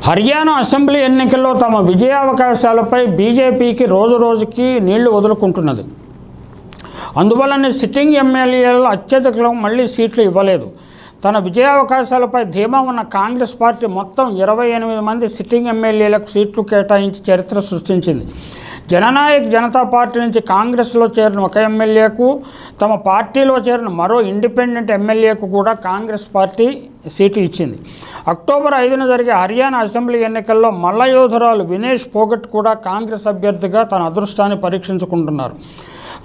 Haryana assembly ఎన్నికల్లో తమ విజయావకాశాలపై బీజేపీకి రోజురోజుకి నీళ్లు వదులుకుంటున్నది. అందువల్లనే సిట్టింగ్ ఎమ్మెల్యేలు అత్యధికులకు మళ్లీ సీట్లు ఇవ్వలేదు. తన విజయావకాశాలపై ధీమా ఉన్న కాంగ్రెస్ పార్టీ మొత్తం 28 మంది సిట్టింగ్ ఎమ్మెల్యేలకు సీట్లు కేటాయించి చరిత్ర సృష్టించింది. జననాయక్ జనతా పార్టీ నుంచి కాంగ్రెస్లో చేరిన ఒక ఎమ్మెల్యేకు, తమ పార్టీలో చేరిన మరో ఇండిపెండెంట్ ఎమ్మెల్యేకు కూడా కాంగ్రెస్ పార్టీ సీటు ఇచ్చింది. అక్టోబర్ 5న జరిగే హర్యానా అసెంబ్లీ ఎన్నికల్లో మల్లయోధురాలు వినేష్ ఫోగట్ కూడా కాంగ్రెస్ అభ్యర్థిగా తన అదృష్టాన్ని పరీక్షించుకుంటున్నారు.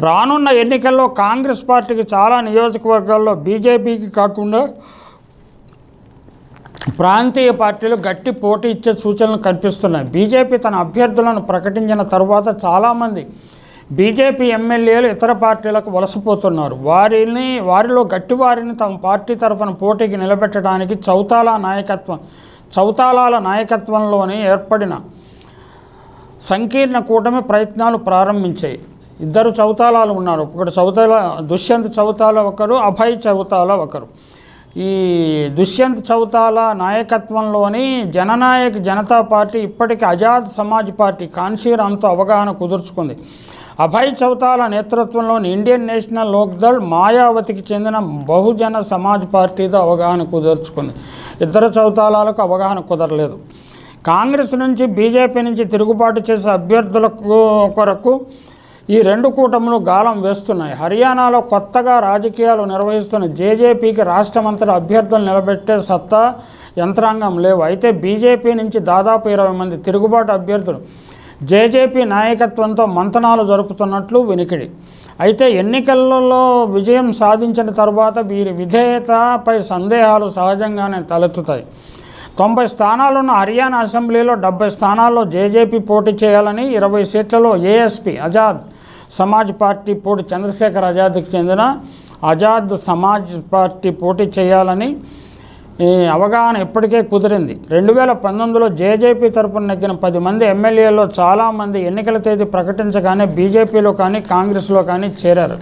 రానున్న ఎన్నికల్లో కాంగ్రెస్ పార్టీకి చాలా నియోజకవర్గాల్లో బీజేపీకి కాకుండా ప్రాంతీయ పార్టీలు గట్టి పోటీ ఇచ్చే సూచనలు కనిపిస్తున్నాయి. బీజేపీ తన అభ్యర్థులను ప్రకటించిన తర్వాత చాలామంది బీజేపీ ఎమ్మెల్యేలు ఇతర పార్టీలకు వలసపోతున్నారు. వారిలో గట్టివారిని తమ పార్టీ తరఫున పోటీకి నిలబెట్టడానికి చౌతాలాల నాయకత్వంలోని ఏర్పడిన సంకీర్ణ కూటమి ప్రయత్నాలు ప్రారంభించాయి. 2 చౌతాలాలు ఉన్నారు. ఒకటి దుష్యంత్ చౌతాలా ఒకరు, అభయ్ చౌతాలా ఒకరు. ఈ దుష్యంత్ చౌతాలా నాయకత్వంలోని జననాయక్ జనతా పార్టీ ఇప్పటికీ ఆజాద్ సమాజ్ పార్టీ కాన్షీరామ్తో అవగాహన కుదుర్చుకుంది. అభయ్ చౌతాలా నేతృత్వంలోని ఇండియన్ నేషనల్ లోక్దళ్ మాయావతికి చెందిన బహుజన సమాజ్ పార్టీతో అవగాహన కుదుర్చుకుంది. ఇతర చౌతాలాలకు అవగాహన కుదరలేదు. కాంగ్రెస్ నుంచి బీజేపీ నుంచి తిరుగుబాటు చేసే అభ్యర్థుల కొరకు ఈ 2 కూటములు గాలం వేస్తున్నాయి. హర్యానాలో కొత్తగా రాజకీయాలు నిర్వహిస్తున్న జేజేపీకి రాష్ట్రమంతటా అభ్యర్థులు నిలబెట్టే సత్తా యంత్రాంగం లేవు. అయితే బీజేపీ నుంచి దాదాపు 20 మంది తిరుగుబాటు అభ్యర్థులు జేజేపీ నాయకత్వంతో మంతనాలు జరుపుతున్నట్లు వినికిడి. అయితే ఎన్నికలలో విజయం సాధించిన తర్వాత వీరి విధేయతపై సందేహాలు సహజంగానే తలెత్తుతాయి. 90 స్థానాలున్న హర్యానా అసెంబ్లీలో 70 స్థానాల్లో జేజేపీ పోటీ చేయాలని, 20 సీట్లలో ఏఎస్పీ ఆజాద్ సమాజ్ పార్టీ చంద్రశేఖర్ ఆజాద్కి చెందిన ఆజాద్ సమాజ్ పార్టీ పోటీ చేయాలని అవగాహన ఇప్పటికే కుదిరింది. 2019లో జేజేపీ తరపున నెగ్గిన 10 మంది ఎమ్మెల్యేల్లో చాలామంది ఎన్నికల తేదీ ప్రకటించగానే బీజేపీలో కానీ కాంగ్రెస్లో కానీ చేరారు.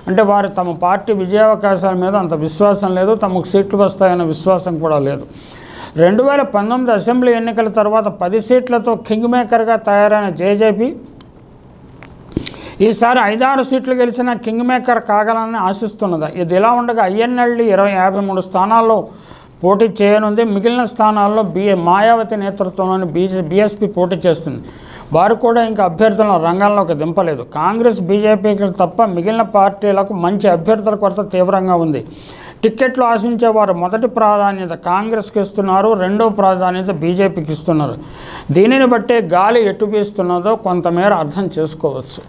అంటే వారు తమ పార్టీ విజయావకాశాల మీద అంత విశ్వాసం లేదు, తమకు సీట్లు వస్తాయన్న విశ్వాసం కూడా లేదు. 2019 అసెంబ్లీ ఎన్నికల తర్వాత 10 సీట్లతో కింగ్ మేకర్గా తయారైన జేజేపీ ఈసారి 5-6 సీట్లు గెలిచిన కింగ్ మేకర్ కాగలని ఆశిస్తున్నది. ఇది ఇలా ఉండగా ఐఎన్ఎల్డీ 53 స్థానాల్లో పోటీ చేయనుంది. మిగిలిన స్థానాల్లో మాయావతి నేతృత్వంలోని బీఎస్పీ పోటీ చేస్తుంది. వారు కూడా ఇంకా అభ్యర్థులను రంగంలోకి దింపలేదు. కాంగ్రెస్ బీజేపీకి తప్ప మిగిలిన పార్టీలకు మంచి అభ్యర్థుల కొరత తీవ్రంగా ఉంది. టిక్కెట్లు ఆశించేవారు మొదటి ప్రాధాన్యత కాంగ్రెస్కి ఇస్తున్నారు, రెండో ప్రాధాన్యత బీజేపీకి ఇస్తున్నారు. దీనిని బట్టే గాలి ఎటు వీస్తున్నదో కొంతమేర అర్థం చేసుకోవచ్చు.